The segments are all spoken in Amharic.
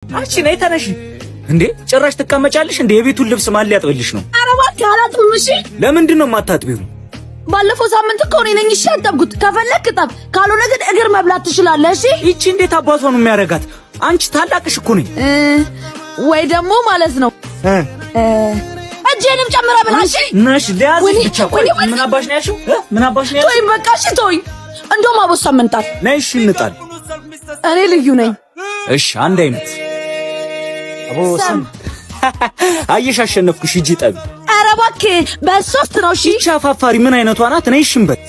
አንቺ ነይ ተነሺ። እንዴ ጭራሽ ትቀመጫለሽ እንዴ? የቤቱን ልብስ ማን ሊያጥብልሽ ነው? ኧረ እባክህ አላጥብም። እሺ ለምንድን ነው የማታጥቢው? ባለፈው ሳምንት እኮ እኔ ነኝ እሺ ያጠብኩት። ከፈለክ ጠብ፣ ካልሆነ ግን እግር መብላት ትችላለህ። እሺ ይቺ እንዴት አባቷ ነው የሚያረጋት? አንቺ ታላቅሽ እኮ ነኝ። ወይ ደግሞ ማለት ነው እጄንም ጨምረ ብላ። እሺ ነሽ ሊያዝሽ ብቻ። ቆይ ምን አባሽ ነው ያልሽው? ምን አባሽ ነው ያልሽው? ተወኝ በቃ እሺ ተወኝ። እንደውም አቦሳ መንጣት ነይ። እሺ እንጣል። እኔ ልዩ ነኝ። እሺ አንድ አይነት አቦሳም አየሽ አሸነፍኩሽ። ሂጂ ጠቢ። ኧረ እባክህ በሶስት ነው። እሺ ቻፋፋሪ ምን አይነቷ ናት? ነይ ሽንበት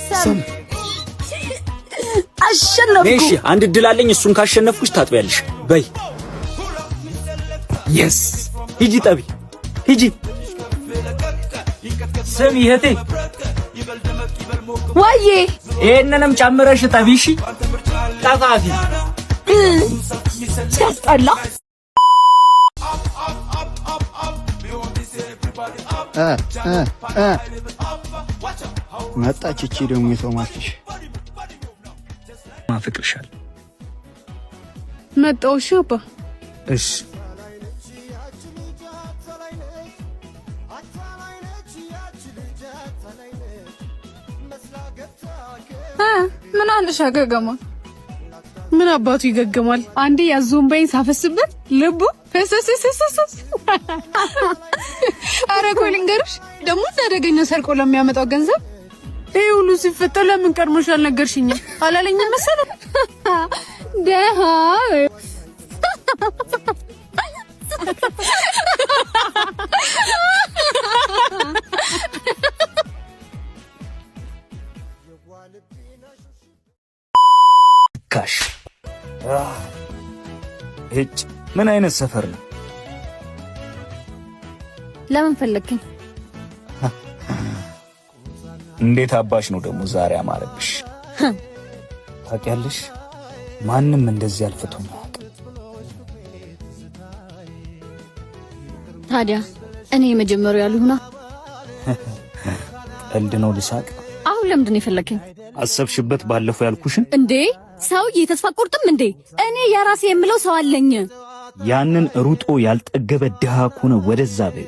አሸነፍኩ። እሺ አንድ እድል አለኝ። እሱን ካሸነፍኩሽ ታጥቢያለሽ። በይ የስ ሂጂ ጠቢ ሂጂ። ስሚ እህቴ ወዬ ይሄንንም ጨምረሽ ጠቢ። እሺ ጠፋፊ ሲያስጠላ መጣች። እቺ ደግሞ የቶማስሽ ማፍቅርሻል መጣው። እሺ አባ እሺ ምን አንደሻ ገገማ ምን አባቱ ይገገማል? አንዴ ያዞምባይን ሳፈስበት ልቡ ፈሰሰሰሰሰ። አረ ቆይ ልንገርሽ ደግሞ ታደገኛ ሰርቆ ለሚያመጣው ገንዘብ ይሄ ሁሉ ሲፈጠር ለምን ቀድሞሽ አልነገርሽኝ? አላለኝም መሰለ ደሃ ካሽ እጭ ምን አይነት ሰፈር ነው? ለምን ፈለግኝ? እንዴት አባሽ ነው ደግሞ ዛሬ አማረብሽ? ታውቂያለሽ ማንም እንደዚህ አልፍቶኝ አያውቅም። ታዲያ እኔ የመጀመሪያው ያልሁና ቀልድ ነው ልሳቅ። አሁን ለምንድን ነው የፈለግኝ? አሰብሽበት ባለፈው ያልኩሽን እንዴ? ሰውዬ ተስፋ ቆርጥም እንዴ? እኔ የራሴ የምለው ሰው አለኝ። ያንን ሩጦ ያልጠገበ ድሃ ከሆነ ወደዛ በይ።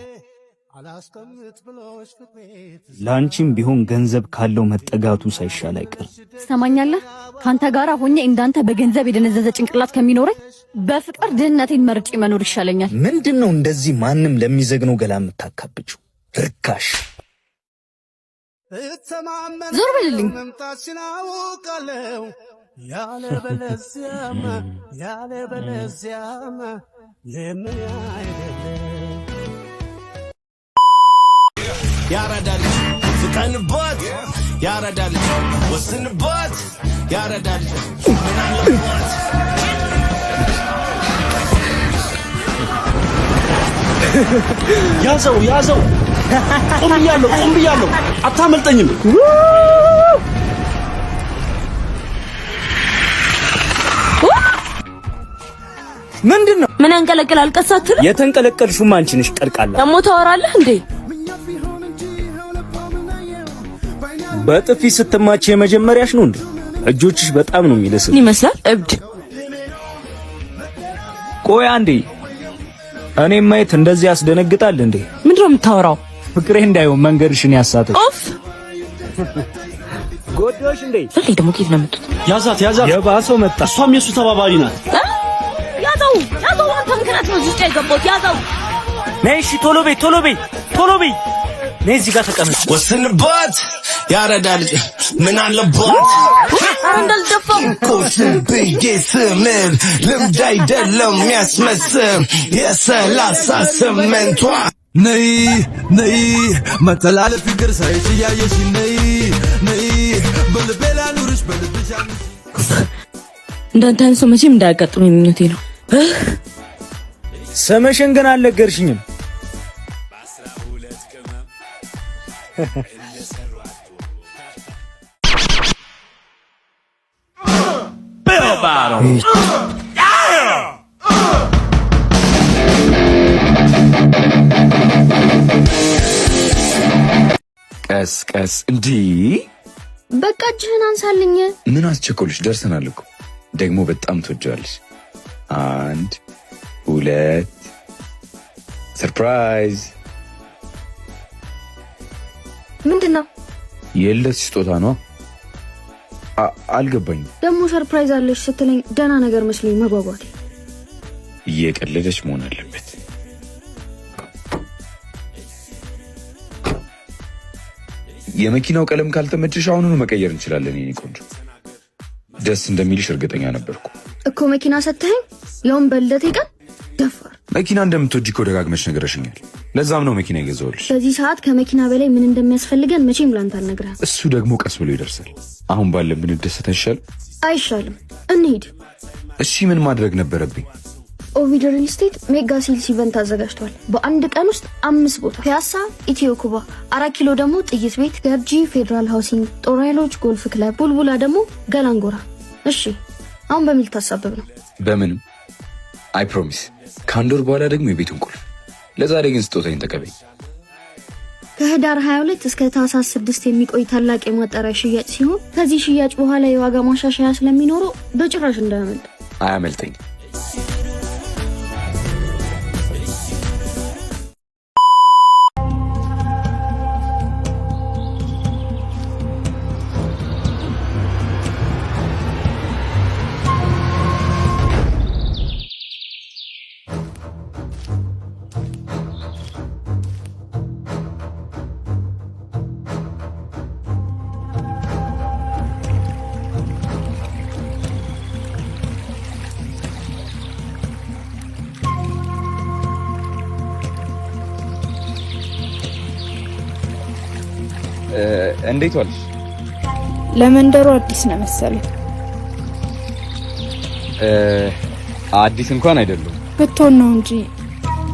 ላንቺም ቢሆን ገንዘብ ካለው መጠጋቱ ሳይሻል አይቀር። ትሰማኛለህ? ካንተ ጋራ ሆኜ እንዳንተ በገንዘብ የደነዘዘ ጭንቅላት ከሚኖረኝ በፍቅር ድህነቴን መርጬ መኖር ይሻለኛል። ምንድነው እንደዚህ ማንም ለሚዘግነው ገላ የምታካብጪው? ርካሽ ዞር በልልኝ። ያለ በለዚያማ ለምን አይደለም ያረዳል ፍቀንባት ያረዳል ወስንባት ያረዳል ምን አለባት ያዘው ቁም ብያለሁ አታመልጠኝም። ምንድነው? ምን አንቀለቀላል? ቀሳትል የተንቀለቀልሽውም አንቺ ነሽ። ቀልቃላ ደሞ ታወራለህ እንዴ? በጥፊ ስትማች የመጀመሪያሽ ነው እንዴ? እጆችሽ በጣም ነው የሚለስል ይመስላል። እብድ ቆይ አንዴ፣ እኔ ማየት እንደዚህ ያስደነግጣል እንዴ? ምንድነው የምታወራው? ፍቅሬ እንዳይሆን መንገድሽን ያሳተሽ። ኦፍ ጎዶሽ እንዴ? እንዴ ደሞ ኬት ነው የምትት? ያዛት የባሰው መጣ። እሷም የሱ ተባባሪ ናት። ያዘው አንተ ምክንያት ነው እዚህ የገባሁት። ያዘው ነይ። እሺ ቶሎ በይ ነይ። እዚህ ጋር ተቀመጥ። ወስንባት ያረዳል ምን አለባት እንዳልደፋው ኮስን ብዬ ስምል ልምድ አይደለም ያስመስል የ38ቷ ነይ መተላለፍ ፍቅር ሳይሽ ያየሽ ነይ በልቤላ ኑርሽ በልብሽ እንዳንተ አይነት ሰው መቼም እንዳያጋጥመኝ ምኞቴ ነው። ስምሽን ግን አልነገርሽኝም። ቀስ እንዲህ በቃ እጅህን አንሳልኝ። ምን አስቸኮልሽ? ደርሰናል እኮ ደግሞ በጣም ትወጃለሽ። 1 2 ሰርፕራይዝ ምንድነው? የለት ስጦታ ነው። አልገባኝም። ደግሞ ሰርፕራይዝ አለሽ ስትለኝ ደህና ነገር መስሎኝ መጓጓቴ። እየቀለደች መሆን አለበት። የመኪናው ቀለም ካልተመቸሽ አሁኑኑ መቀየር እንችላለን። የኔ ቆንጆ ደስ እንደሚልሽ እርግጠኛ ነበርኩ እኮ። መኪና ሰጥተኸኝ ያውን በልደቴ ቀን ደፋር። መኪና እንደምትወጂ እኮ ደጋግመሽ ነገረሽኛል። ለዛም ነው መኪና የገዛሁልሽ። በዚህ ሰዓት ከመኪና በላይ ምን እንደሚያስፈልገን መቼም ላንተ አልነግርህም። እሱ ደግሞ ቀስ ብሎ ይደርሳል። አሁን ባለን ብንደሰት አይሻልም? አይሻልም? እንሂድ። እሺ ምን ማድረግ ነበረብኝ? ኦቪድ ሪል ስቴት ሜጋ ሴልስ ኢቨንት አዘጋጅቷል። በአንድ ቀን ውስጥ 5 ቦታ፣ ፒያሳ፣ ኢትዮ ኩባ፣ 4 ኪሎ ደግሞ ጥይት ቤት፣ ገርጂ ፌደራል ሃውሲንግ፣ ጦር ኃይሎች ጎልፍ ክለብ፣ ቡልቡላ ደግሞ ገላንጎራ። እሺ አሁን በሚል ታሳብብ ነው? በምንም አይ ፕሮሚስ። ከአንድ ወር በኋላ ደግሞ የቤቱን ቁልፍ። ለዛሬ ግን ስጦታዬን ተቀበይ። ከህዳር 22 እስከ ታህሳስ 6 የሚቆይ ታላቅ የማጣሪያ ሽያጭ ሲሆን ከዚህ ሽያጭ በኋላ የዋጋ ማሻሻያ ስለሚኖረው በጭራሽ እንዳያመልጥ። አያመልጠኝ። እንዴት ዋልሽ? ለመንደሩ አዲስ ነው መሰለኝ። አዲስ እንኳን አይደለም ብትሆን ነው እንጂ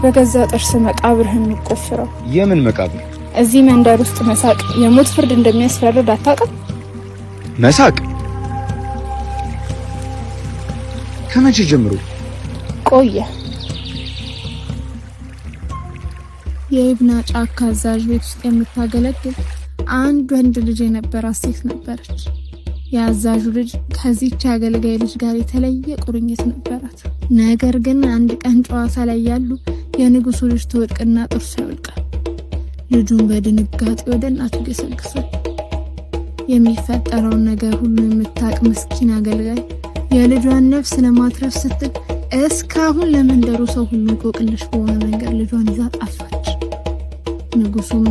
በገዛ ጥርስ መቃብርህን የሚቆፍረው። የምን መቃብር? እዚህ መንደር ውስጥ መሳቅ የሞት ፍርድ እንደሚያስፈርድ አታውቅም? መሳቅ? ከመቼ ጀምሮ? ቆየ። የኢብና ጫካ አዛዥ ቤት ውስጥ የምታገለግል አንድ ወንድ ልጅ የነበራት ሴት ነበረች። የአዛዡ ልጅ ከዚህች አገልጋይ ልጅ ጋር የተለየ ቁርኝት ነበራት። ነገር ግን አንድ ቀን ጨዋታ ላይ ያሉ የንጉሱ ልጅ ትወድቅና ጥርሱ ይወልቃል። ልጁን በድንጋጤ ወደ እናቱ ገሰግሳል። የሚፈጠረውን ነገር ሁሉ የምታውቅ ምስኪን አገልጋይ የልጇን ነፍስ ለማትረፍ ስትል እስካሁን ለመንደሩ ሰው ሁሉ እንቆቅልሽ በሆነ መንገድ ልጇን ይዛ ጠፋች። ንጉሱም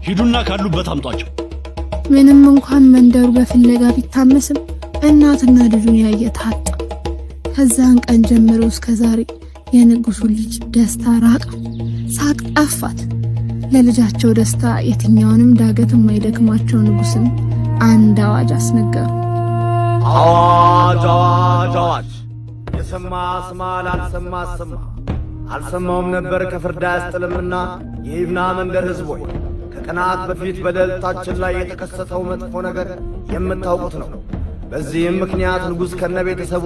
ሂዱና ካሉበት አምጧቸው። ምንም እንኳን መንደሩ በፍለጋ ቢታመስም እናትና ልጁን ያየ ታጣ። ከዛን ቀን ጀምሮ እስከ ዛሬ የንጉሱ ልጅ ደስታ ራቀው፣ ሳቅ ጠፋት። ለልጃቸው ደስታ የትኛውንም ዳገት የማይደክማቸው ንጉስም አንድ አዋጅ አስነገሩ። አዋጅ አዋጅ አዋጅ! የሰማ ስማ፣ ላልሰማ አሰማ። አልሰማውም ነበር ከፍርድ አያስጥልምና የኢብና መንደር ህዝብ ሆይ ከቀናት በፊት በልዕልታችን ላይ የተከሰተው መጥፎ ነገር የምታውቁት ነው። በዚህም ምክንያት ንጉሥ ከነቤተሰቡ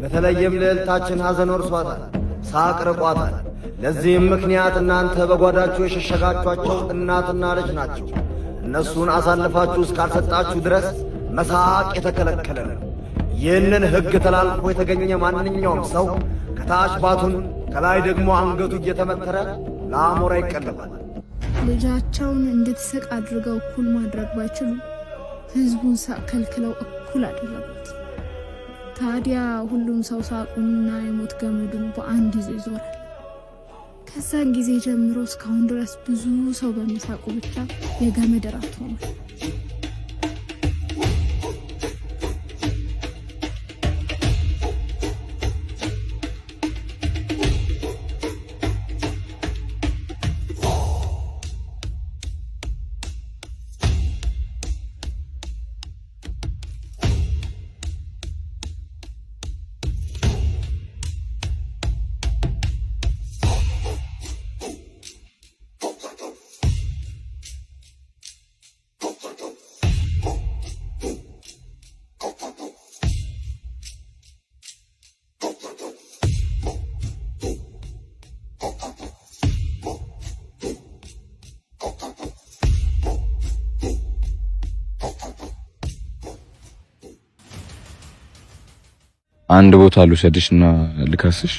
በተለይም ልዕልታችን ሐዘን ወርሷታል፣ ሳቅ ርቋታል። ለዚህም ምክንያት እናንተ በጓዳችሁ የሸሸጋችኋቸው እናትና ልጅ ናቸው። እነሱን አሳልፋችሁ እስካልሰጣችሁ ድረስ መሳቅ የተከለከለ ነው። ይህንን ሕግ ተላልፎ የተገኘ ማንኛውም ሰው ከታች ባቱን ከላይ ደግሞ አንገቱ እየተመተረ ለአሞራ ይቀለባል። ልጃቸውን እንድትስቅ አድርገው እኩል ማድረግ ባይችሉ ህዝቡን ሳቅ ከልክለው እኩል አደረጉት። ታዲያ ሁሉም ሰው ሳቁንና የሞት ገመዱን በአንድ ይዞ ይዞራል። ከዛን ጊዜ ጀምሮ እስካሁን ድረስ ብዙ ሰው በሚሳቁ ብቻ የገመድ ራት ሆኗል። አንድ ቦታ ልውሰድሽና ልከስሽ።